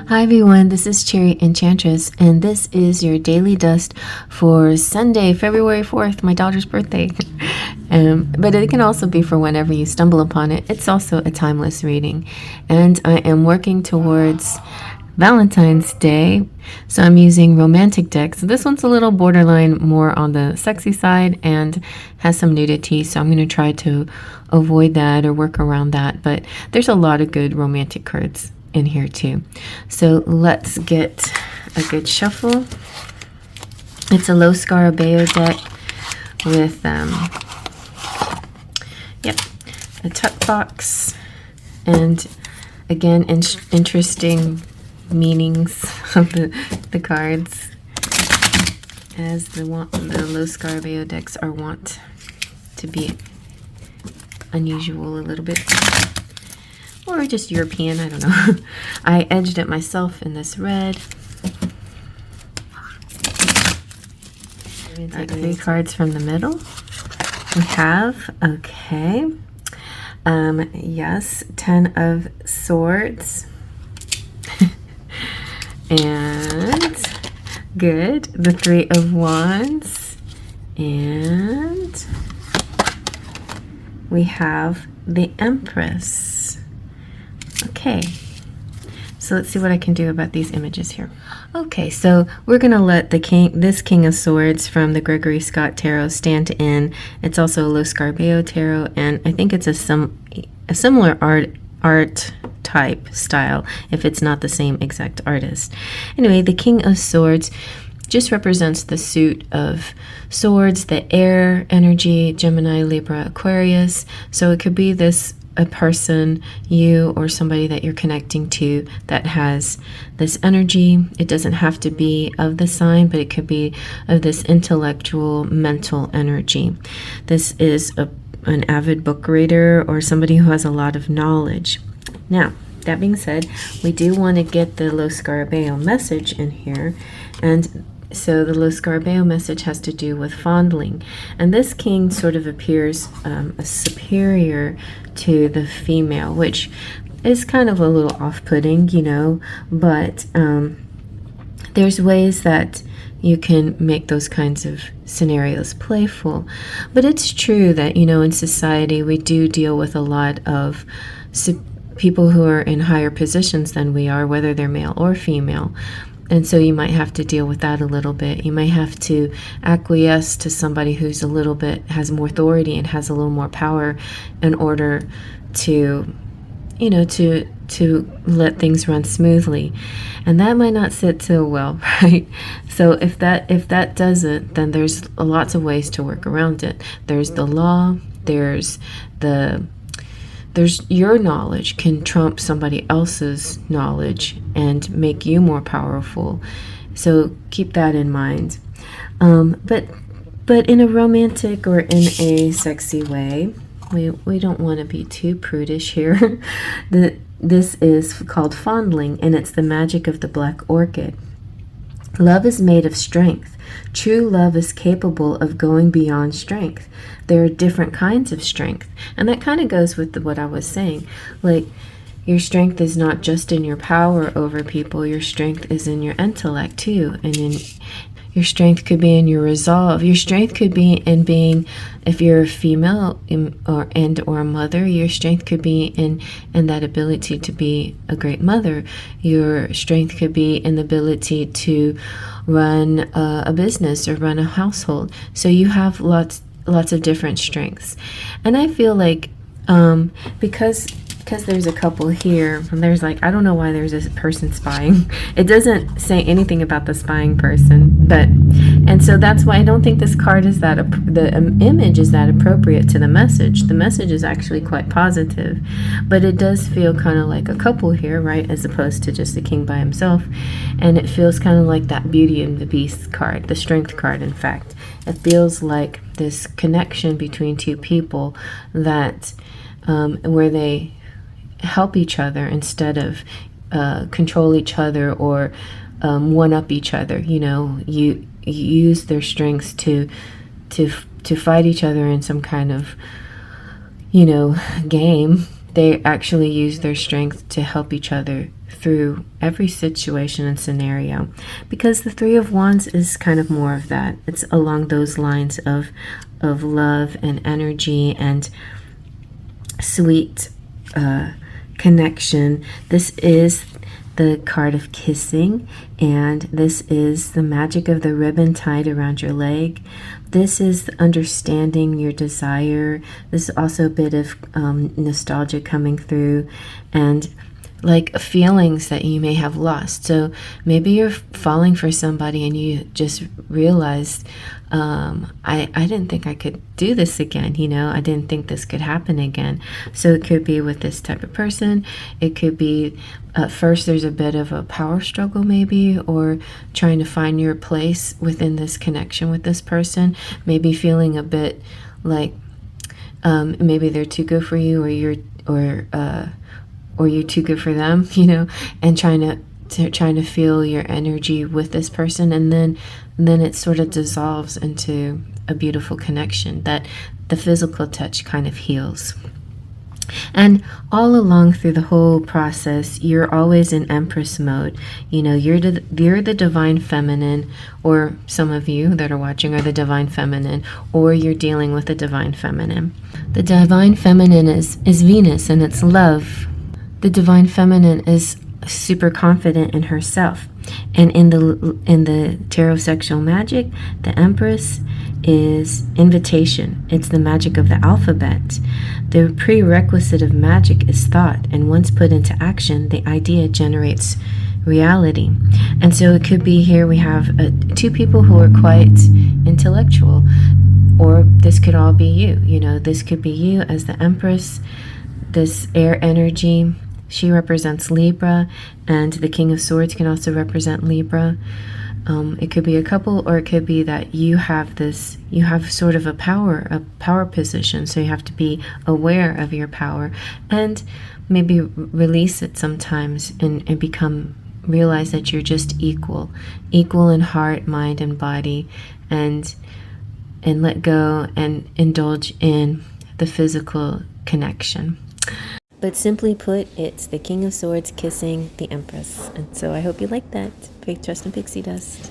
Hi everyone, this is CherryEnchantress, and this is your daily dust for Sunday, February 4th, my daughter's birthday. But it can also be for whenever you stumble upon it. It's also a timeless reading, and I am working towards Valentine's Day, so I'm using romantic decks. This one's a little borderline more on the sexy side and has some nudity, so I'm going to try to avoid that or work around that, but there's a lot of good romantic cards in here too. So let's get a good shuffle. It's a low Scarabeo deck with a tuck box and again interesting meanings of the cards, as the low Scarabeo decks are wont to be unusual a little bit, or just European, I don't know. I edged it myself in this red. I'm going to take 3 cards from the middle. We have, yes, 10 of Swords. And, good, the 3 of Wands. And we have the Empress. Okay, so let's see what I can do about these images here. Okay, so we're going to let this King of Swords from the Gregory Scott Tarot stand in. It's also a low Scarabeo Tarot, and I think it's a similar art type style, if it's not the same exact artist. Anyway, the King of Swords just represents the suit of swords, the air energy, Gemini, Libra, Aquarius. So it could be a person, you or somebody that you're connecting to that has this energy. It doesn't have to be of the sign, but it could be of this intellectual, mental energy. This is an avid book reader or somebody who has a lot of knowledge. Now, that being said, we do want to get the low Scarabeo message in here, and so the low Scarabeo message has to do with fondling, and this king sort of appears a superior to the female, which is kind of a little off-putting, you know, but there's ways that you can make those kinds of scenarios playful. But it's true that, you know, in society we do deal with a lot of people who are in higher positions than we are, whether they're male or female. And so you might have to deal with that a little bit. You might have to acquiesce to somebody who's has more authority and has a little more power in order to, you know, to let things run smoothly. And that might not sit so well, right? So if that doesn't, then there's lots of ways to work around it. There's the law, there's your knowledge can trump somebody else's knowledge and make you more powerful. So keep that in mind. But in a romantic or in a sexy way, we don't want to be too prudish here. This is called fondling, and it's the magic of the black orchid. Love is made of strength. True love is capable of going beyond strength. There are different kinds of strength. And that kind of goes with what I was saying. Like, your strength is not just in your power over people. Your strength is in your intellect too. And your strength could be in your resolve. Your strength could be in being, if you're a female or a mother, your strength could be in that ability to be a great mother. Your strength could be in the ability to run a business or run a household. So you have lots of different strengths. And I feel like because there's a couple here, and there's like, I don't know why there's a person spying. It doesn't say anything about the spying person, and so that's why I don't think this card is the image is that appropriate to the message. The message is actually quite positive, but it does feel kind of like a couple here, right, as opposed to just the king by himself. And it feels kind of like that Beauty and the Beast card, the strength card. In fact, it feels like this connection between two people that where they help each other instead of control each other or one up each other. You know, you use their strengths to fight each other in some kind of, you know, game. They actually use their strength to help each other through every situation and scenario, because the Three of Wands is kind of more of that. It's along those lines of love and energy and sweet connection. This is the card of kissing, and this is the magic of the ribbon tied around your leg. This is understanding your desire. This is also a bit of nostalgia coming through, and like feelings that you may have lost. So maybe you're falling for somebody and you just realized, I didn't think I could do this again, you know, I didn't think this could happen again. So it could be with this type of person. It could be at first there's a bit of a power struggle maybe, or trying to find your place within this connection with this person, maybe feeling a bit like maybe they're too good for you, or you're too good for them, you know, and trying to feel your energy with this person, and then it sort of dissolves into a beautiful connection that the physical touch kind of heals. And all along through the whole process, you're always in Empress mode. You know, you're the divine feminine, or some of you that are watching are the divine feminine, or you're dealing with the divine feminine. The divine feminine is Venus, and it's love. The divine feminine is super confident in herself. And in the tarot sexual magic, the Empress is invitation. It's the magic of the alphabet. The prerequisite of magic is thought, and once put into action, the idea generates reality. And so it could be here we have two people who are quite intellectual, or this could all be you. You know, this could be you as the Empress, this air energy. She represents Libra, and the King of Swords can also represent Libra. It could be a couple, or it could be that you have sort of a power position, so you have to be aware of your power and maybe release it sometimes, and realize that you're just equal in heart, mind, and body, and let go and indulge in the physical connection. But simply put, it's the King of Swords kissing the Empress. And so I hope you like that. Faith, Trust, and Pixie Dust.